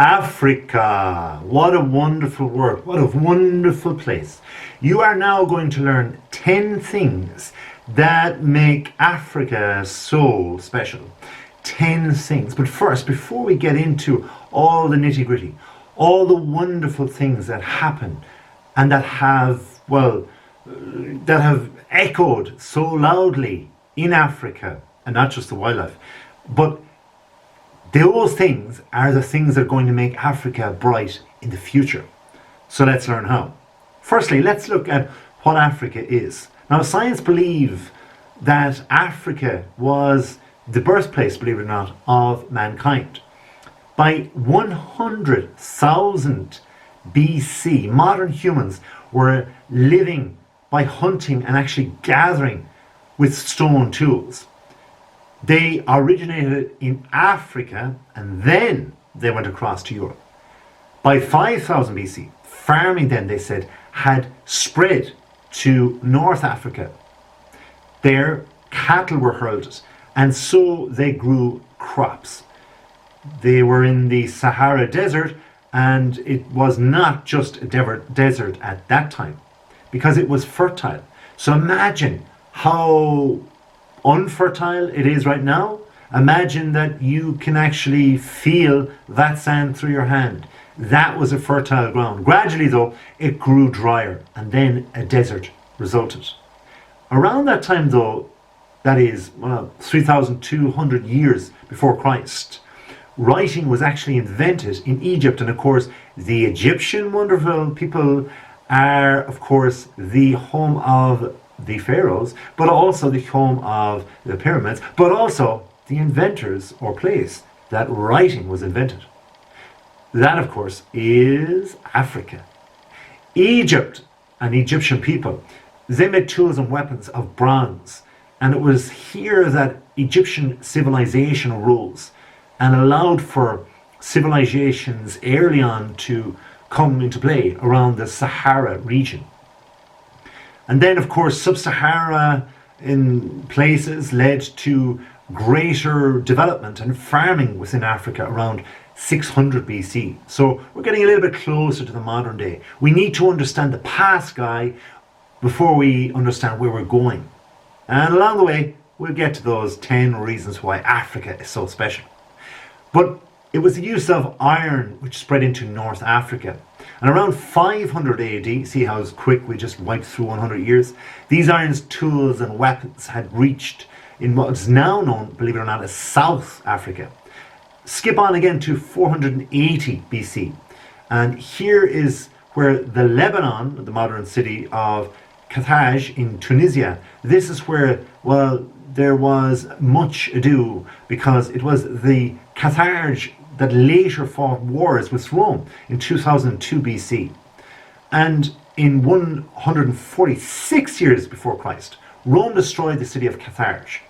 Africa. What a wonderful word. What a wonderful place. You are now going to learn 10 things that make Africa so special. 10 things. But first, before we get into all the nitty-gritty, all the wonderful things that happen and that have, that have echoed so loudly in Africa, and not just the wildlife, but those things are the things that are going to make Africa bright in the future. So let's learn how. Firstly, let's look at what Africa is. Now, science believe that Africa was the birthplace, believe it or not, of mankind. By 100,000 BC, modern humans were living by hunting and actually gathering with stone tools. They originated in Africa and then they went across to Europe. By 5,000 BC, farming then, they said, had spread to North Africa. There, cattle were herded, and so they grew crops. They were in the Sahara Desert, and it was not just a desert at that time, because it was fertile. So imagine how unfertile it is right now. Imagine that you can actually feel that sand through your hand. That was a fertile ground. Gradually though, it grew drier, and then a desert resulted. Around that time though, that is 3,200 years before Christ, writing was actually invented in Egypt. And of course, the Egyptian wonderful people are of course the home of the pharaohs, but also the home of the pyramids, but also the inventors or place that writing was invented. That of course is Africa. Egypt and Egyptian people, they made tools and weapons of bronze, and it was here that Egyptian civilization arose and allowed for civilizations early on to come into play around the Sahara region. And then, of course, sub-Sahara in places led to greater development and farming within Africa around 600 BC. So we're getting a little bit closer to the modern day. We need to understand the past, guy, before we understand where we're going. And along the way, we'll get to those 10 reasons why Africa is so special. But it was the use of iron which spread into North Africa. And around 500 AD, see how it's quick, we just wiped through 100 years, these iron tools and weapons had reached in what is now known, believe it or not, as South Africa. Skip on again to 480 BC. And here is where the Lebanon, the modern city of Carthage in Tunisia, this is where, there was much ado, because it was the Carthage that later fought wars with Rome in 2002 BC. And in 146 years before Christ, Rome destroyed the city of Carthage.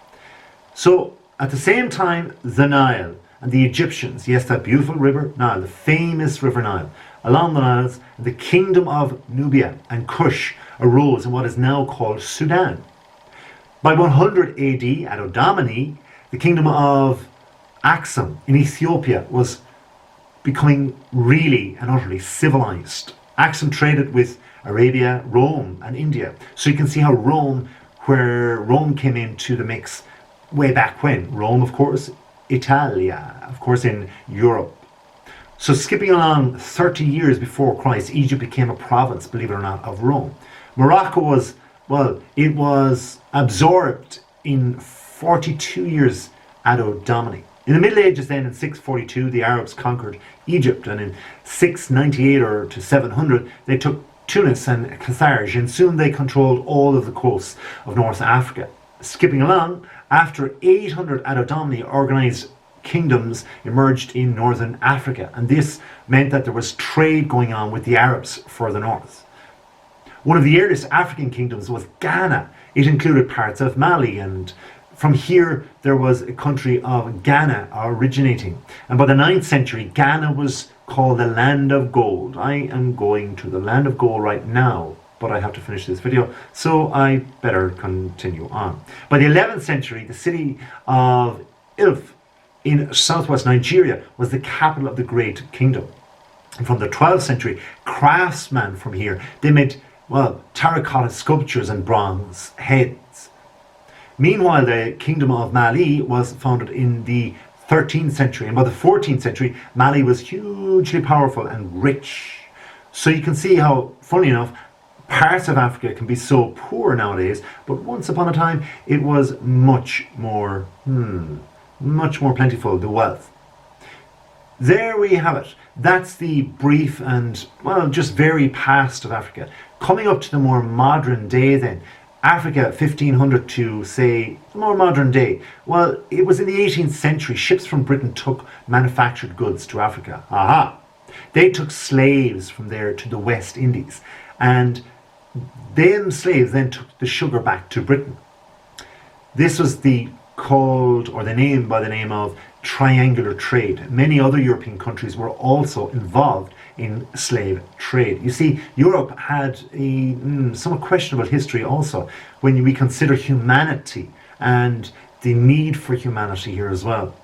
So at the same time, the Nile and the Egyptians, yes, that beautiful river Nile, the famous river Nile, along the Niles, the kingdom of Nubia and Kush arose in what is now called Sudan. By 100 AD, Anno Domini, the kingdom of Aksum in Ethiopia was becoming really and utterly civilized. Aksum traded with Arabia, Rome and India. So you can see how where Rome came into the mix way back when. Rome, of course, Italia, of course, in Europe. So skipping along 30 years before Christ, Egypt became a province, believe it or not, of Rome. Morocco was, it was absorbed in 42 years Anno Domini. In the Middle Ages then, in 642, the Arabs conquered Egypt, and in 698 or to 700, they took Tunis and Carthage, and soon they controlled all of the coasts of North Africa. Skipping along, after 800 Anno Domini, organized kingdoms emerged in northern Africa, and this meant that there was trade going on with the Arabs further north. One of the earliest African kingdoms was Ghana. It included parts of Mali, and from here there was a country of Ghana originating. And by the 9th century, Ghana was called the Land of Gold. I am going to the Land of Gold right now, but I have to finish this video, so I better continue on. By the 11th century, the city of Ilf in southwest Nigeria was the capital of the Great Kingdom. And from the 12th century, craftsmen from here, they made, well, terracotta sculptures and bronze heads. Meanwhile, the Kingdom of Mali was founded in the 13th century, and by the 14th century, Mali was hugely powerful and rich. So you can see how, funny enough, parts of Africa can be so poor nowadays, but once upon a time, it was much more plentiful, the wealth. There we have it. That's the brief and, well, just very past of Africa. Coming up to the more modern day then, Africa 1500 to, say, the more modern day. Well, it was in the 18th century, ships from Britain took manufactured goods to Africa. Aha! They took slaves from there to the West Indies, and them slaves then took the sugar back to Britain. This was the name by the name of triangular trade. Many other European countries were also involved in slave trade. You see, Europe had a somewhat questionable history also when we consider humanity and the need for humanity here as well.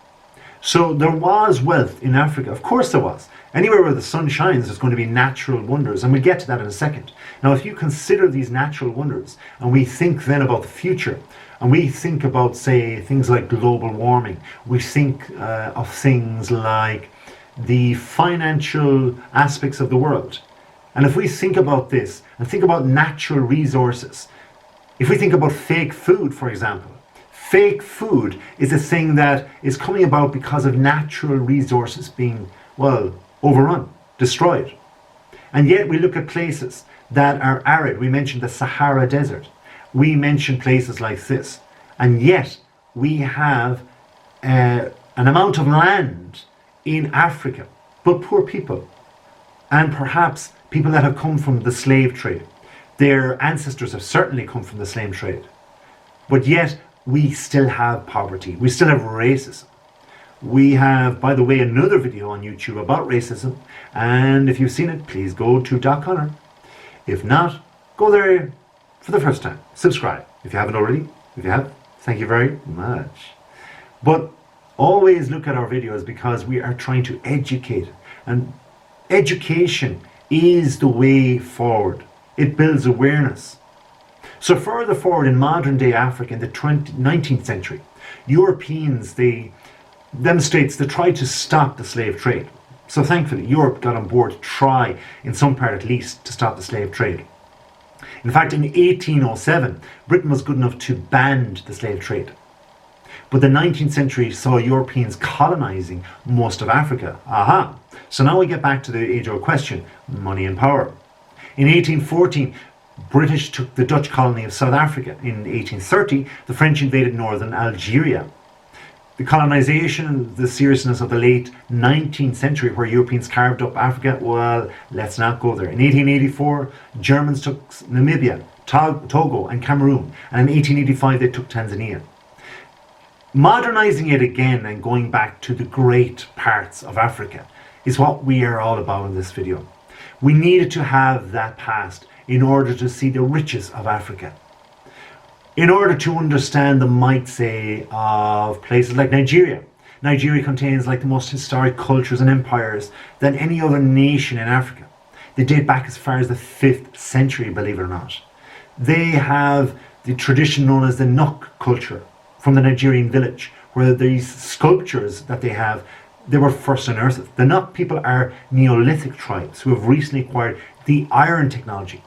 So there was wealth in Africa. Of course there was. Anywhere where the sun shines, there's going to be natural wonders, and we'll get to that in a second. Now, if you consider these natural wonders, and we think then about the future, and we think about, say, things like global warming, we think of things like the financial aspects of the world. And if we think about this, and think about natural resources, if we think about fake food, for example, fake food is a thing that is coming about because of natural resources being, well, overrun, destroyed. And yet we look at places that are arid. We mentioned the Sahara Desert. We mentioned places like this. And yet we have an amount of land in Africa, but poor people. And perhaps people that have come from the slave trade. Their ancestors have certainly come from the slave trade. But yet we still have poverty. We still have racism. We have, by the way, another video on YouTube about racism. And if you've seen it, please go to Conor. If not, go there for the first time. Subscribe if you haven't already. If you have, thank you very much. But always look at our videos because we are trying to educate. And education is the way forward. It builds awareness. So further forward in modern day Africa in the 19th century, Europeans, them states, they tried to stop the slave trade. So thankfully, Europe got on board to try, in some part at least, to stop the slave trade. In fact, in 1807, Britain was good enough to ban the slave trade. But the 19th century saw Europeans colonizing most of Africa. Aha! So now we get back to the age-old question, money and power. In 1814, British took the Dutch colony of South Africa. In 1830, the French invaded northern Algeria. The colonization and the seriousness of the late 19th century, where Europeans carved up Africa, well, let's not go there. In 1884, Germans took Namibia, Togo and Cameroon, and in 1885 they took Tanzania. Modernizing it again and going back to the great parts of Africa is what we are all about in this video. We needed to have that past in order to see the riches of Africa. In order to understand the might, say, of places like Nigeria. Nigeria contains like the most historic cultures and empires than any other nation in Africa. They date back as far as the 5th century, believe it or not. They have the tradition known as the Nuk culture from the Nigerian village, where these sculptures that they have, they were first unearthed. The Nuk people are Neolithic tribes who have recently acquired the iron technology,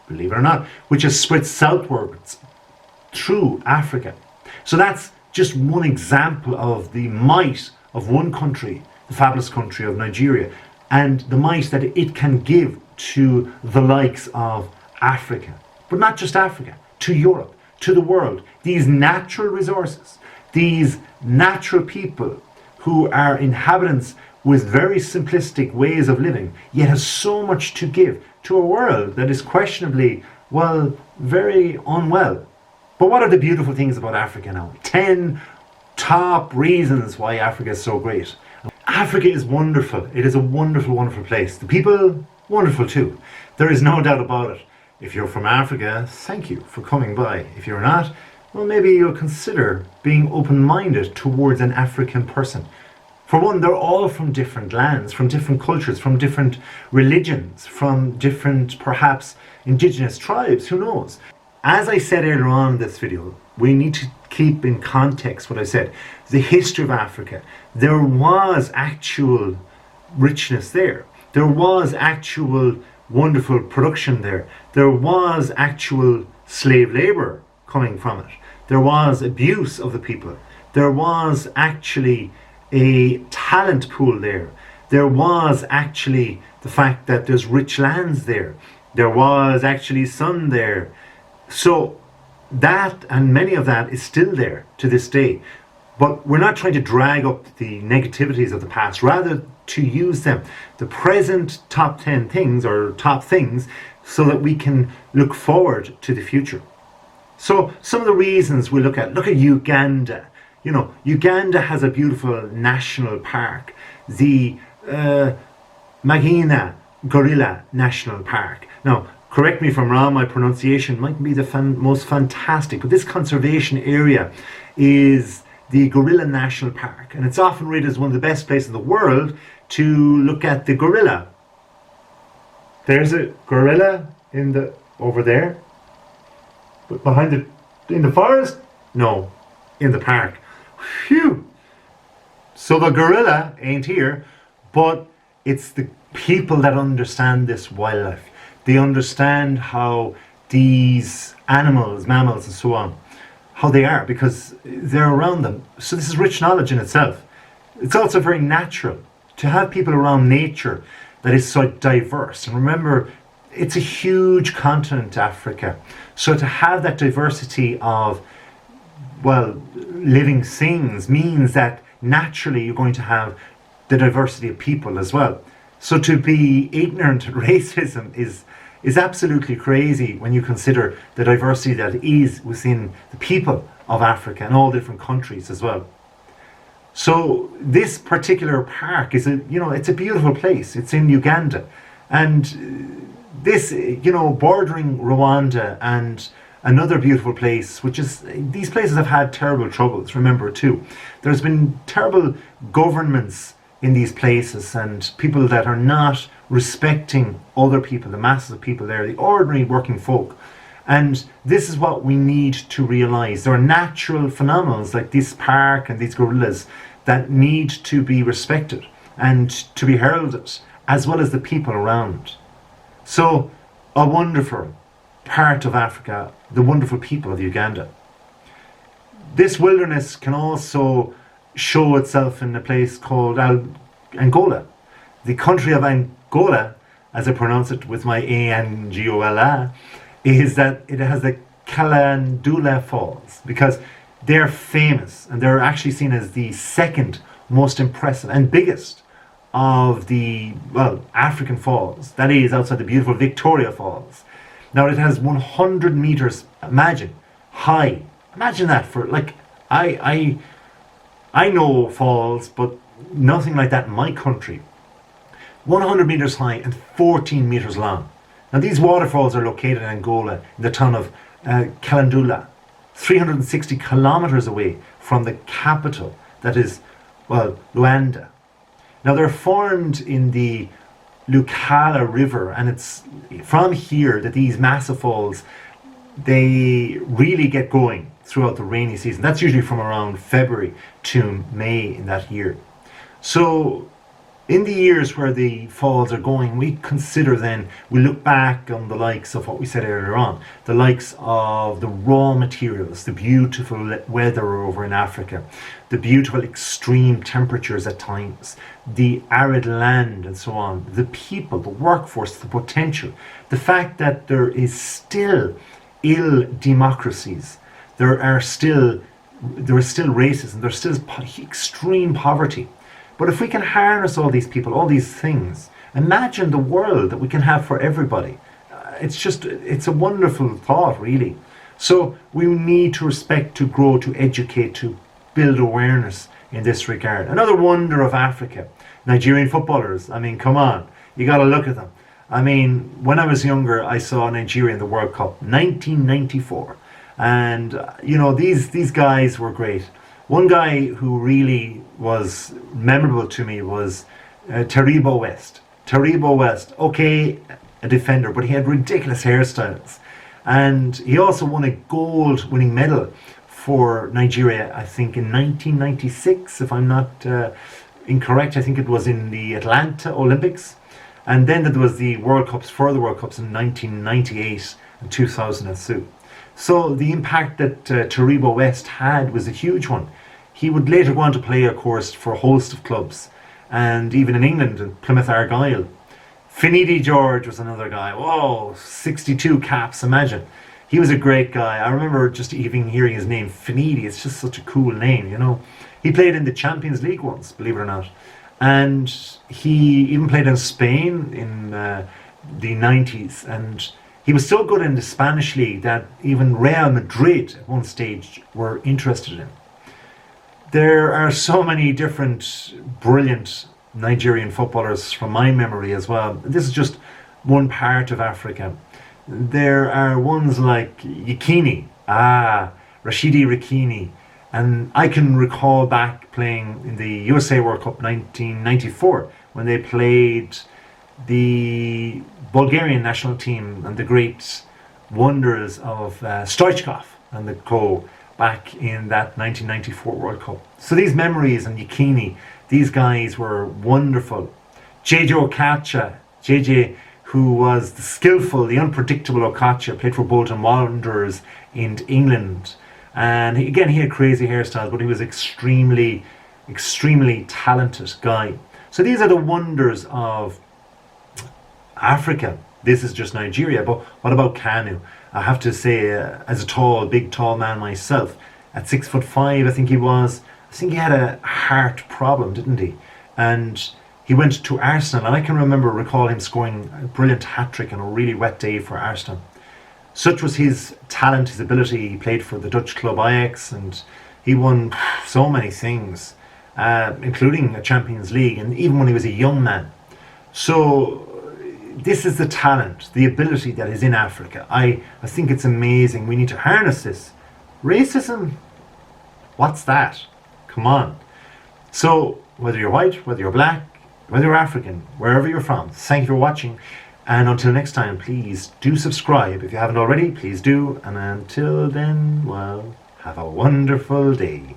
believe it or not, which has spread southwards through Africa. So that's just one example of the might of one country, the fabulous country of Nigeria, and the might that it can give to the likes of Africa. But not just Africa, to Europe, to the world. These natural resources, these natural people who are inhabitants with very simplistic ways of living, yet has so much to give to a world that is questionably, well, very unwell. But what are the beautiful things about Africa now? 10 top reasons why Africa is so great. Africa is wonderful. It is a wonderful, wonderful place. The people, wonderful too. There is no doubt about it. If you're from Africa, thank you for coming by. If you're not, well, maybe you'll consider being open-minded towards an African person. For one, they're all from different lands, from different cultures, from different religions, from different, perhaps, indigenous tribes, who knows? As I said earlier on in this video, we need to keep in context what I said. The history of Africa. There was actual richness there. There was actual wonderful production there. There was actual slave labour coming from it. There was abuse of the people. There was actually a talent pool there. There was actually the fact that there's rich lands there. There was actually sun there. So that, and many of that, is still there to this day. But we're not trying to drag up the negativities of the past, rather to use them, the present top 10 things or top things, so that we can look forward to the future. So some of the reasons we look at Uganda. You know, Uganda has a beautiful national park, the Magina Gorilla National Park. Now, correct me if I'm wrong, my pronunciation might be the most fantastic, but this conservation area is the Gorilla National Park, and it's often rated as one of the best places in the world to look at the gorilla. There's a gorilla over there, but in the forest? No, in the park. Phew! So the gorilla ain't here, but it's the people that understand this wildlife. They understand how these animals, mammals and so on, how they are, because they're around them. So this is rich knowledge in itself. It's also very natural to have people around nature that is so diverse. And remember, it's a huge continent, Africa. So to have that diversity of, well, living things means that naturally you're going to have the diversity of people as well. So to be ignorant of racism is absolutely crazy when you consider the diversity that is within the people of Africa and all different countries as well. So this particular park is it's a beautiful place. It's in Uganda, and this, bordering Rwanda, and another beautiful place, which is, these places have had terrible troubles, remember too. There's been terrible governments in these places, and people that are not respecting other people, the masses of people there, the ordinary working folk. And this is what we need to realise. There are natural phenomena like this park and these gorillas that need to be respected and to be heralded, as well as the people around. So, a wonderful part of Africa, the wonderful people of Uganda. This wilderness can also show itself in a place called Angola. The country of Angola, as I pronounce it with my Angola, is that it has the Calandula Falls, because they're famous and they're actually seen as the second most impressive and biggest of the, African falls. That is outside the beautiful Victoria Falls. Now it has 100 meters, imagine, high. Imagine that for, I know falls, but nothing like that in my country. 100 meters high and 14 meters long. Now these waterfalls are located in Angola, in the town of Calandula, 360 kilometers away from the capital, that is, Luanda. Now they're formed in the Lucala River, and it's from here that these massive falls, they really get going throughout the rainy season. That's usually from around February to May in that year. So in the years where the falls are going, we look back on the likes of what we said earlier on, the likes of the raw materials, the beautiful weather over in Africa, the beautiful extreme temperatures at times, the arid land and so on, the people, the workforce, the potential, the fact that there is still ill democracies, there is still racism, there's still extreme poverty. But if we can harness all these people, all these things, imagine the world that we can have for everybody. It's a wonderful thought, really. So we need to respect, to grow, to educate, to build awareness in this regard. Another wonder of Africa, Nigerian footballers. I mean, come on, you got to look at them. I mean, when I was younger, I saw Nigeria in the World Cup, 1994. And these guys were great. One guy who really was memorable to me was Taribo West. Taribo West, okay, a defender, but he had ridiculous hairstyles. And he also won a gold winning medal for Nigeria, I think in 1996, if I'm not incorrect. I think it was in the Atlanta Olympics. And then there was the further World Cups in 1998 and 2002. So the impact that Taribo West had was a huge one. He would later go on to play, of course, for a host of clubs, and even in England, in Plymouth Argyle. Finidi George was another guy. Whoa, 62 caps, imagine. He was a great guy. I remember just even hearing his name, Finidi. It's just such a cool name, He played in the Champions League once, believe it or not. And he even played in Spain in the 90s. And he was so good in the Spanish league that even Real Madrid at one stage were interested in him. There are so many different brilliant Nigerian footballers from my memory as well. This is just one part of Africa. There are ones like Yekini, Rashidi Yekini, and I can recall back playing in the USA World Cup 1994 when they played the Bulgarian national team and the great wonders of Stoichkov and the co back in that 1994 World Cup. So these memories and Yekini, these guys were wonderful. JJ Okacha, JJ, who was the skillful, the unpredictable Okacha, played for Bolton Wanderers in England. And he had crazy hairstyles, but he was extremely, extremely talented guy. So these are the wonders of Africa. This is just Nigeria, but what about Kanu? I have to say, as a big tall man myself, at 6'5", I think he was. I think he had a heart problem, didn't he? And he went to Arsenal, and I can recall him scoring a brilliant hat-trick on a really wet day for Arsenal. Such was his talent, his ability. He played for the Dutch club Ajax, and he won so many things, including a Champions League, and even when he was a young man. So this is the talent, the ability that is in Africa. I think it's amazing. We need to harness this. Racism? What's that? Come on. So whether you're white, whether you're black, whether you're African, wherever you're from, thank you for watching. And until next time, please do subscribe. If you haven't already, please do. And until then, well, have a wonderful day.